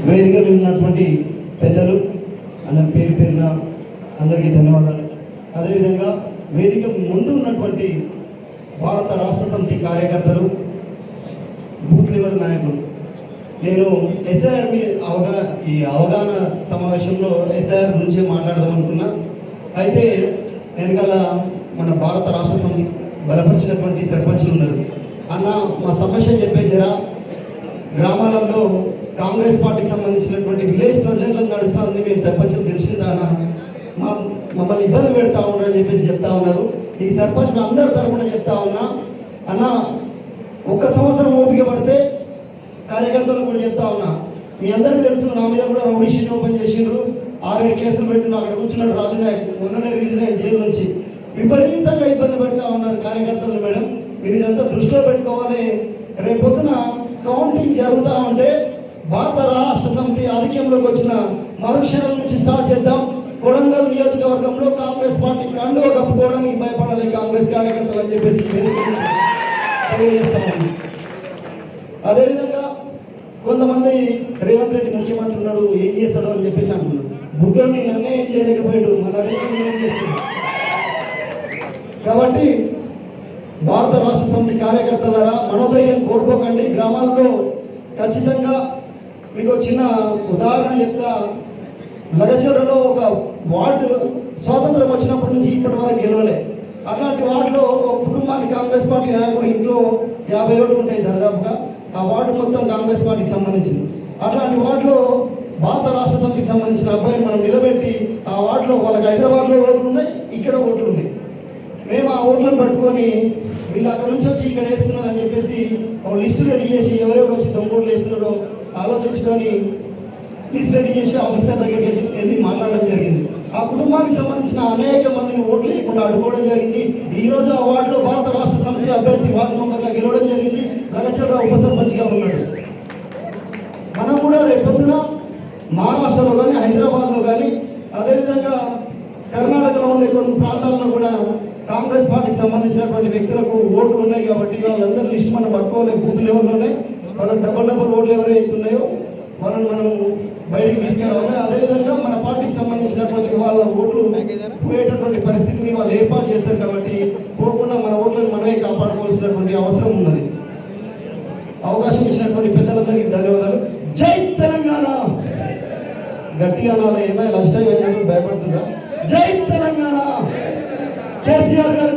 వేదిక మీద ఉన్నటువంటి పెద్దలు అందరి పేరు పేరున అందరికీ ధన్యవాదాలు. అదేవిధంగా వేదిక ముందు ఉన్నటువంటి భారత రాష్ట్ర సమితి కార్యకర్తలు, బూత్ లెవెల్ నాయకులు, నేను ఎస్ఐఆర్ ఈ అవగాహన సమావేశంలో ఎస్ఐఆర్ గురించి మాట్లాడదాం అనుకున్నా. అయితే వెనకాల మన భారత రాష్ట్ర సమితి బలపరిచినటువంటి సర్పంచులు ఉన్నారు. అన్న మా సమస్య చెప్పే జరా గ్రామాలలో కాంగ్రెస్ పార్టీకి సంబంధించినటువంటి విలేజ్ ప్రెసిడెంట్లను నడుస్తుంది, మేము సర్పంచులు తెలిసిందానా మమ్మల్ని ఇబ్బంది పెడతా ఉన్నారని చెప్పేసి చెప్తా ఉన్నారు. ఈ సర్పంచ్లు అందరి తరపున చెప్తా ఉన్నా, అన్న ఒక్క సంవత్సరం ఓపిక పడితే కార్యకర్తలు కూడా చెప్తా ఉన్నా, మీ అందరికీ తెలుసు నా మీద కూడా రౌడీ షీట్ ఓపెన్ చేసిండ్రు, 6-7 కేసులు పెట్టిన అక్కడ కూర్చున్నాడు రాజు నాయక్, మొన్ననే రిలీజ్ అయ్యి జైలు నుంచి విపరీతంగా ఇబ్బంది పెడతా ఉన్నారు కార్యకర్తలు. మేడం మీరు ఇదంతా దృష్టిలో పెట్టుకోవాలి. రేపొద్దున కౌంటింగ్ జరుగుతూ ఉంటే భారత రాష్ట్ర సమితి ఆధిక్యంలోకి వచ్చిన మరుక్షణం నుంచి స్టార్ట్ చేద్దాం. కొడంగల్ నియోజకవర్గంలో కాంగ్రెస్ పార్టీ కండువ కప్పుకోవడానికి భయపడాలి కాంగ్రెస్ కార్యకర్తలు అని చెప్పేసి తెలియజేస్తామని. అదేవిధంగా కొంతమంది రేవంత్ రెడ్డి ముఖ్యమంత్రి ఉన్నాడు, ఏం చేస్తాడు అని చెప్పేసి అంటున్నాడు. బుగ్గని నన్నే ఏం చేయలేకపోయాడు, మన ఏం చేస్తాడు. కాబట్టి భారత రాష్ట్ర సమితి కార్యకర్తలారా మనోధైర్యం కోల్పోకండి. గ్రామాల్లో ఖచ్చితంగా మీకు చిన్న ఉదాహరణ చెప్తా. లగచర్లలో ఒక వార్డు స్వాతంత్రం వచ్చినప్పటి నుంచి ఇప్పటి వరకు గెలవలే. అట్లాంటి వార్డులో ఒక కుటుంబానికి కాంగ్రెస్ పార్టీ నాయకుడు ఇంట్లో 50 ఓట్లు ఉంటాయి దాదాపుగా. ఆ వార్డు మొత్తం కాంగ్రెస్ పార్టీకి సంబంధించింది. అట్లాంటి వార్డులో భారత రాష్ట్ర సమితికి సంబంధించిన అబ్బాయిని మనం నిలబెట్టి ఆ వార్డులో వాళ్ళకి హైదరాబాద్లో ఓట్లు ఉన్నాయి, ఇక్కడ ఓట్లు ఉన్నాయి. మేము ఆ ఓట్లను పట్టుకొని వీళ్ళు అక్కడ నుంచి వచ్చి ఇక్కడ వేస్తున్నారు అని చెప్పేసి ఒక లిస్టు రెడీ చేసి ఎవరెవరు వచ్చి దొంగోట్లు వేస్తున్నారో ఆలోచించుకొని లిస్ట్ రెడీ చేసి ఆఫీసర్ దగ్గరికి వెళ్ళి మాట్లాడడం జరిగింది. ఆ కుటుంబానికి సంబంధించిన అనేక మందిని ఓట్లు లేకుండా అడుకోవడం జరిగింది. ఈ రోజు ఆ వార్డులో భారత రాష్ట్ర సమితి అభ్యర్థి వార్డు మెంబర్గా గెలవడం జరిగింది. లగచర్రావు ఉప సర్పంచ్గా ఉన్నాడు. మనం కూడా రేపొద్దున మహారాష్ట్రలో కానీ హైదరాబాద్లో కానీ అదేవిధంగా కర్ణాటకలో ఉండే కొన్ని ప్రాంతాల్లో కూడా కాంగ్రెస్ పార్టీకి సంబంధించినటువంటి వ్యక్తులకు ఓట్లు ఉన్నాయి. కాబట్టి వాళ్ళందరూ లిస్ట్ మనం పట్టుకోవాలి. బూత్ లెవెల్లోనే వాళ్ళకి డబల్ ఓట్లు ఎవరైతే ఉన్నాయో వాళ్ళని మనం బయటికి తీసుకెళ్ళాలి. అదేవిధంగా మన పార్టీకి సంబంధించినటువంటి వాళ్ళ ఓట్లు పోయేటటువంటి పరిస్థితిని వాళ్ళు ఏర్పాటు చేస్తారు. కాబట్టి పోకుండా మన ఓట్లను మనమే కాపాడుకోవాల్సినటువంటి అవసరం ఉన్నది. అవకాశం ఇచ్చినటువంటి పెద్దలందరికీ ధన్యవాదాలు. జై తెలంగాణ. గట్టిగా నాలో ఏమైనా లంచ్ టైం అయినప్పుడు భయపడుతుందా? జై తెలంగాణ. కేసీఆర్ గారు